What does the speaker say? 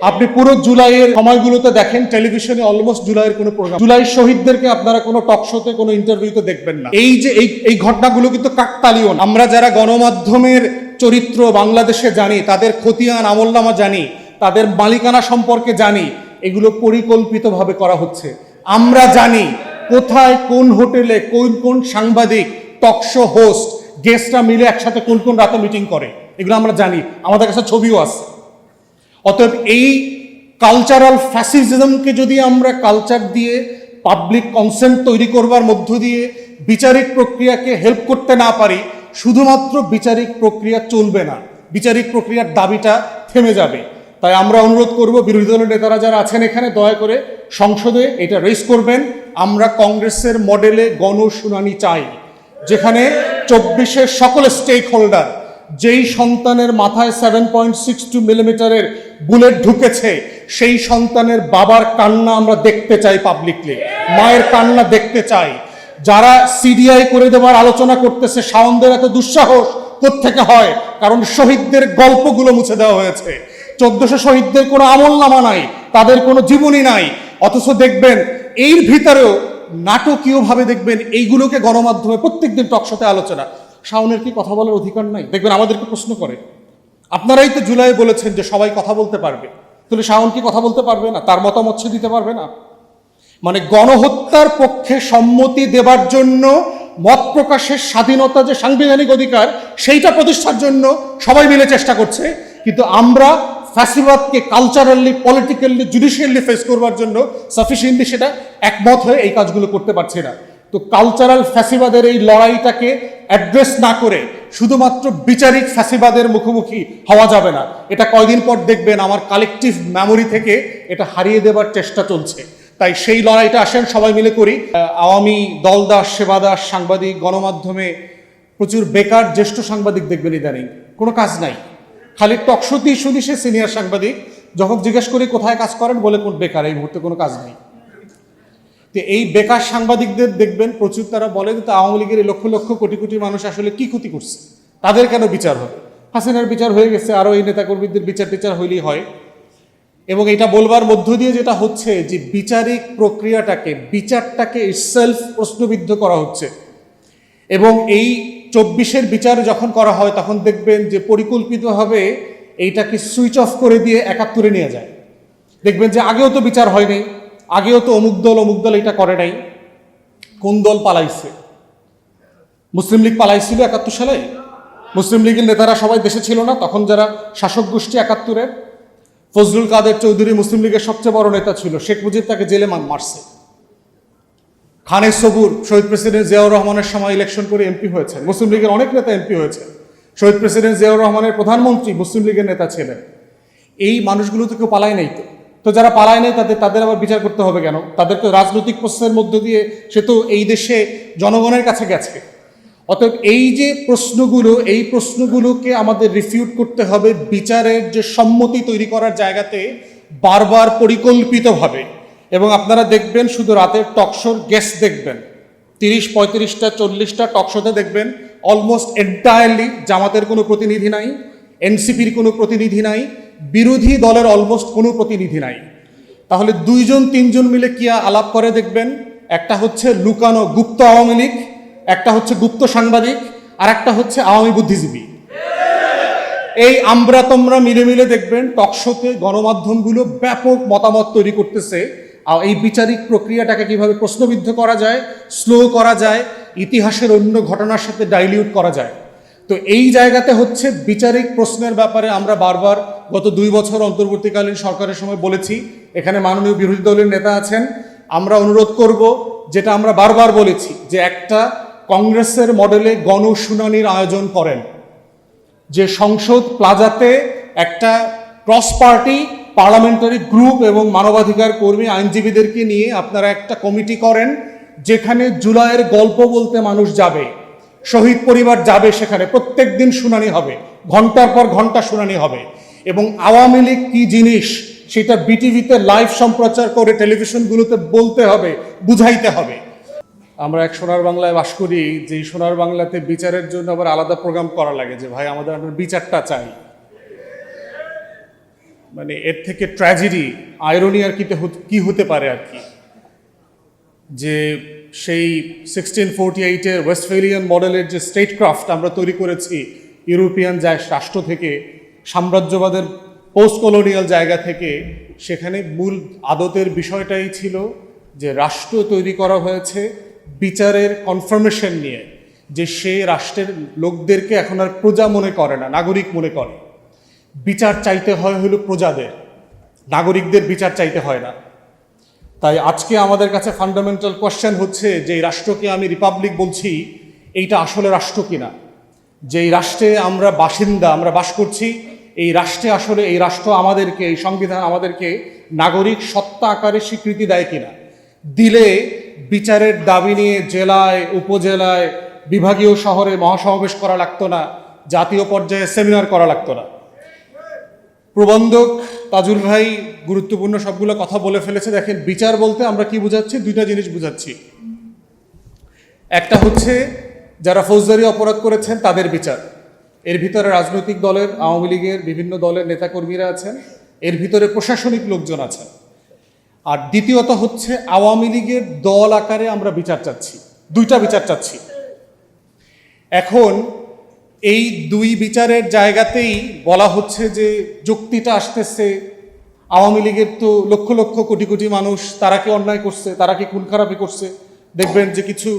আপনি পুরো জুলাইয়ের সময়গুলোতে দেখেন টেলিভিশনে অলমোস্ট জুলাইয়ের কোনো প্রোগ্রাম, জুলাই শহীদদেরকে আপনারা কোনো টক শোতে কোনো ইন্টারভিউতে দেখবেন না। এই যে এই ঘটনাগুলো কিন্তু কাকতালীয় না। আমরা যারা গণমাধ্যমের চরিত্র বাংলাদেশে জানি, তাদের খতিয়ান আমলনামা জানি, তাদের মালিকানা সম্পর্কে জানি, এগুলো পরিকল্পিতভাবে করা হচ্ছে। আমরা জানি কোথায় কোন হোটেলে কোন কোন সাংবাদিক, টকশো হোস্ট, গেস্টরা মিলে একসাথে কোন কোন রাতে মিটিং করে, এগুলো আমরা জানি, আমাদের কাছে ছবিও আছে। অতএব এই কালচারাল ফ্যাসিজমকে যদি আমরা কালচার দিয়ে পাবলিক কনসেন্ট তৈরি করবার মধ্য দিয়ে বিচারিক প্রক্রিয়াকে হেল্প করতে না পারি, শুধুমাত্র বিচারিক প্রক্রিয়া চলবে না, বিচারিক প্রক্রিয়ার দাবিটা থেমে যাবে। তাই আমরা অনুরোধ করব বিরোধী দলের নেতারা যারা আছেন এখানে, দয়া করে সংসদে এটা রেজ করবেন। আমরা কংগ্রেসের মডেলে গণশুনানি চাই, যেখানে 24-এর সকল স্টেক হোল্ডার, যেই সন্তানের মাথায় 7.62 মিলিমিটারের বুলেট ঢুকেছে, সেই সন্তানের বাবার কান্না আমরা দেখতে চাই পাবলিকলি, মায়ের কান্না দেখতে চাই। যারা সিডিআই করে দেওয়ার আলোচনা করতেছে, শাওনদের এত দুঃসাহস কোত্থেকে হয়? কারণ শহীদদের গল্পগুলো মুছে দেওয়া হয়েছে। 1400 শহীদদের কোনো আমলনামা নাই, তাদের কোনো জীবনী নাই, অথচ দেখবেন এর ভিতরেও নাটকীয়ভাবে দেখবেন এইগুলোকে গণমাধ্যমে প্রত্যেকদিন টকশোতে আলোচনা। শাওনের কি কথা বলার অধিকার নাই? দেখবেন আমাদেরকে প্রশ্ন করে, আপনারাই তো জুলাই বলেছেন যে সবাই কথা বলতে পারবে, তাহলে শাওন কি কথা বলতে পারবে না? তার মতামত সে দিতে পারবে না? মানে গণহত্যার পক্ষে সম্মতি দেবার জন্য মত প্রকাশের স্বাধীনতা যে সাংবিধানিক অধিকার, সেইটা প্রতিষ্ঠার জন্য সবাই মিলে চেষ্টা করছে, কিন্তু আমরা ফ্যাসিবাদকে কালচারালি, পলিটিক্যালি, জুডিশিয়ালি ফেস করবার জন্য সাফিসিয়েন্টলি সেটা একমত হয়ে এই কাজগুলো করতে পারছি না। তো কালচারাল ফ্যাসিবাদের এই লড়াইটাকে অ্যাড্রেস না করে শুধুমাত্র বিচারিক ফ্যাসিবাদের মুখোমুখি হওয়া যাবে না। এটা কয়দিন পর দেখবেন আমার কালেকটিভ মেমোরি থেকে এটা হারিয়ে দেবার চেষ্টা চলছে। তাই সেই লড়াইটা আসেন সবাই মিলে করি। আওয়ামী দলদাস, সেবাদাস সাংবাদিক, গণমাধ্যমে প্রচুর বেকার জ্যেষ্ঠ সাংবাদিক দেখবেন ইদানিং, কোনো কাজ নাই, খালি টকশোতেই শুনি সে সিনিয়র সাংবাদিক, যখন জিজ্ঞেস করি কোথায় কাজ করেন, বলে কোন বেকার, এই মুহূর্তে কোনো কাজ নেই। তো এই বেকার সাংবাদিকদের দেখবেন প্রচুর, তারা বলে যে আওয়ামী লীগের লক্ষ লক্ষ কোটি কোটি মানুষ আসলে কি ক্ষতি করছে, তাদের কেন বিচার হবে? হাসিনার বিচার হয়ে গেছে, আরও এই নেতাকর্মীদের বিচার টিচার হইলেই হয়। এবং এটা বলবার মধ্য দিয়ে যেটা হচ্ছে যে বিচারিক প্রক্রিয়াটাকে, বিচারটাকে ইটসেলফ প্রশ্নবিদ্ধ করা হচ্ছে। এবং এই 24-এর বিচার যখন করা হয় তখন দেখবেন যে পরিকল্পিতভাবে এইটাকে সুইচ অফ করে দিয়ে 71-এ নিয়ে যায়। দেখবেন যে আগেও তো বিচার হয়নি, আগেও তো অমুক দল এটা করে নাই। কোন দল পালাইছে? মুসলিম লীগ পালাইছিল 71 সালে। মুসলিম লীগের নেতারা সবাই দেশে ছিল না তখন, যারা শাসক গোষ্ঠী 71-এর। ফজলুল কাদের চৌধুরী মুসলিম লীগের সবচেয়ে বড় নেতা ছিল, শেখ মুজিব তাকে জেলে মারছে। খানে সবুর শহীদ প্রেসিডেন্ট জিয়াউর রহমানের সময় ইলেকশন করে এমপি হয়েছেন, মুসলিম লীগের অনেক নেতা এমপি হয়েছে। শহীদ প্রেসিডেন্ট জিয়াউর রহমানের প্রধানমন্ত্রী মুসলিম লীগের নেতা ছিলেন। এই মানুষগুলো তো কেউ পালায় নাই। তো যারা পালায় নাই তাদের আবার বিচার করতে হবে কেন? তাদের তো রাজনৈতিক প্রশ্নের মধ্য দিয়ে সে তো এই দেশে জনগণের কাছে গেছে। অতএব এই যে প্রশ্নগুলো, এই প্রশ্নগুলোকে আমাদের রিফিউট করতে হবে বিচারের যে সম্মতি তৈরি করার জায়গাতে, বারবার পরিকল্পিতভাবে। এবং আপনারা দেখবেন শুধু রাতের টকশোর গেস্ট দেখবেন 30, 35টা, 40টা টকশোতে দেখবেন অলমোস্ট এন্টায়ারলি জামাতের কোনো প্রতিনিধি নাই, এনসিপির কোনো প্রতিনিধি নাই, বিরোধী দলের অলমোস্ট কোনো প্রতিনিধি নাই। তাহলে 2-3জন মিলে কি আলাপ করে দেখবেন, একটা হচ্ছে লুকানো গুপ্ত আওয়ামী লীগ, একটা হচ্ছে গুপ্ত সাংবাদিক, আর একটা হচ্ছে আওয়ামী বুদ্ধিজীবী। এই আমরা তোমরা মিলে মিলে দেখবেন টকশোতে গণমাধ্যমগুলো ব্যাপক মতামত তৈরি করতেছে এই বিচারিক প্রক্রিয়াটাকে কিভাবে প্রশ্নবিদ্ধ করা যায়, স্লো করা যায়, ইতিহাসের অন্য ঘটনার সাথে ডাইলিউট করা যায়। তো এই জায়গাতে হচ্ছে বিচারিক প্রশ্নের ব্যাপারে আমরা বারবার গত 2 বছর অন্তর্বর্তীকালীন সরকারের সময় বলেছি, এখানে মাননীয় বিরোধী দলের নেতা আছেন, আমরা অনুরোধ করব, যেটা আমরা বারবার বলেছি, যে একটা কংগ্রেসের মডেলে গণশুনানির আয়োজন করেন, যে সংসদ প্লাজাতে একটা ক্রস পার্টি পার্লামেন্টারি গ্রুপ এবং মানবাধিকার কর্মী আইনজীবীদেরকে নিয়ে আপনারা একটা কমিটি করেন, যেখানে জুলাইয়ের গল্প বলতে মানুষ যাবে, শহীদ পরিবার যাবে, সেখানে প্রত্যেক দিন শুনানি হবে, ঘন্টার পর ঘন্টা শুনানি হবে। এবং আওয়ামী লীগ কি জিনিস সেটা বিটিভিতে লাইভ সম্প্রচার করে টেলিভিশনগুলোতে বলতে হবে, বুঝাইতে হবে। আমরা এক সোনার বাংলায় বাস করি, যে সোনার বাংলাতে বিচারের জন্য আবার আলাদা প্রোগ্রাম করা লাগে, যে ভাই আমাদের আপনার বিচারটা চাই। মানে এর থেকে ট্র্যাজেডি আয়রনি আর কি হতে পারে আর কি, যে সেই 1648-এর ওয়েস্টফেলিয়ান মডেলের যে স্টেটক্রাফট আমরা তৈরি করেছি ইউরোপিয়ান রাষ্ট্র থেকে, সাম্রাজ্যবাদের পোস্ট কলোনিয়াল জায়গা থেকে, সেখানে মূল আদতের বিষয়টাই ছিল যে রাষ্ট্র তৈরি করা হয়েছে বিচারের কনফার্মেশন নিয়ে, যে সে রাষ্ট্রের লোকদেরকে এখন আর প্রজা মনে করে না, নাগরিক মনে করে। বিচার চাইতে হয় হলো প্রজাদের, নাগরিকদের বিচার চাইতে হয় না। তাই আজকে আমাদের কাছে ফান্ডামেন্টাল কোয়েশ্চেন হচ্ছে যে এই রাষ্ট্রকে আমি রিপাবলিক বলছি, এইটা আসলে রাষ্ট্র কিনা? যেই রাষ্ট্রে আমরা বাসিন্দা, আমরা বাস করছি, এই রাষ্ট্রে আসলে এই রাষ্ট্র আমাদেরকে, এই সংবিধান আমাদেরকে নাগরিক সত্তা আকারে স্বীকৃতি দেয় কিনা? দিলে বিচারের দাবি নিয়ে জেলায়, উপজেলায়, বিভাগীয় শহরে মহাসমাবেশ করা লাগতো না, জাতীয় পর্যায়ে সেমিনার করা লাগতো না। প্রবন্ধক তাজুল ভাই গুরুত্বপূর্ণ সবগুলো কথা বলে ফেলেছে। দেখেন, বিচার বলতে আমরা কি বুঝাচ্ছি? দুইটা জিনিস বুঝাচ্ছি। একটা হচ্ছে যারা ফৌজদারি অপরাধ করেছেন তাদের বিচার, এর ভিতরে রাজনৈতিক দলের, আওয়ামী লীগের বিভিন্ন দলের নেতাকর্মীরা আছেন, এর ভিতরে প্রশাসনিক লোকজন আছেন। আর দ্বিতীয়ত হচ্ছে আওয়ামী লীগের দল আকারে আমরা বিচার চাচ্ছি, দুইটা বিচার চাচ্ছি। এখন এই দুই বিচারের জায়গাতেই বলা হচ্ছে যে যুক্তিটা আসতেছে আওয়ামী লীগের তো লক্ষ লক্ষ কোটি কোটি মানুষ, তারা কি অন্যায় করছে, তারা কি খুন খারাপি করছে? দেখবেন যে কিছু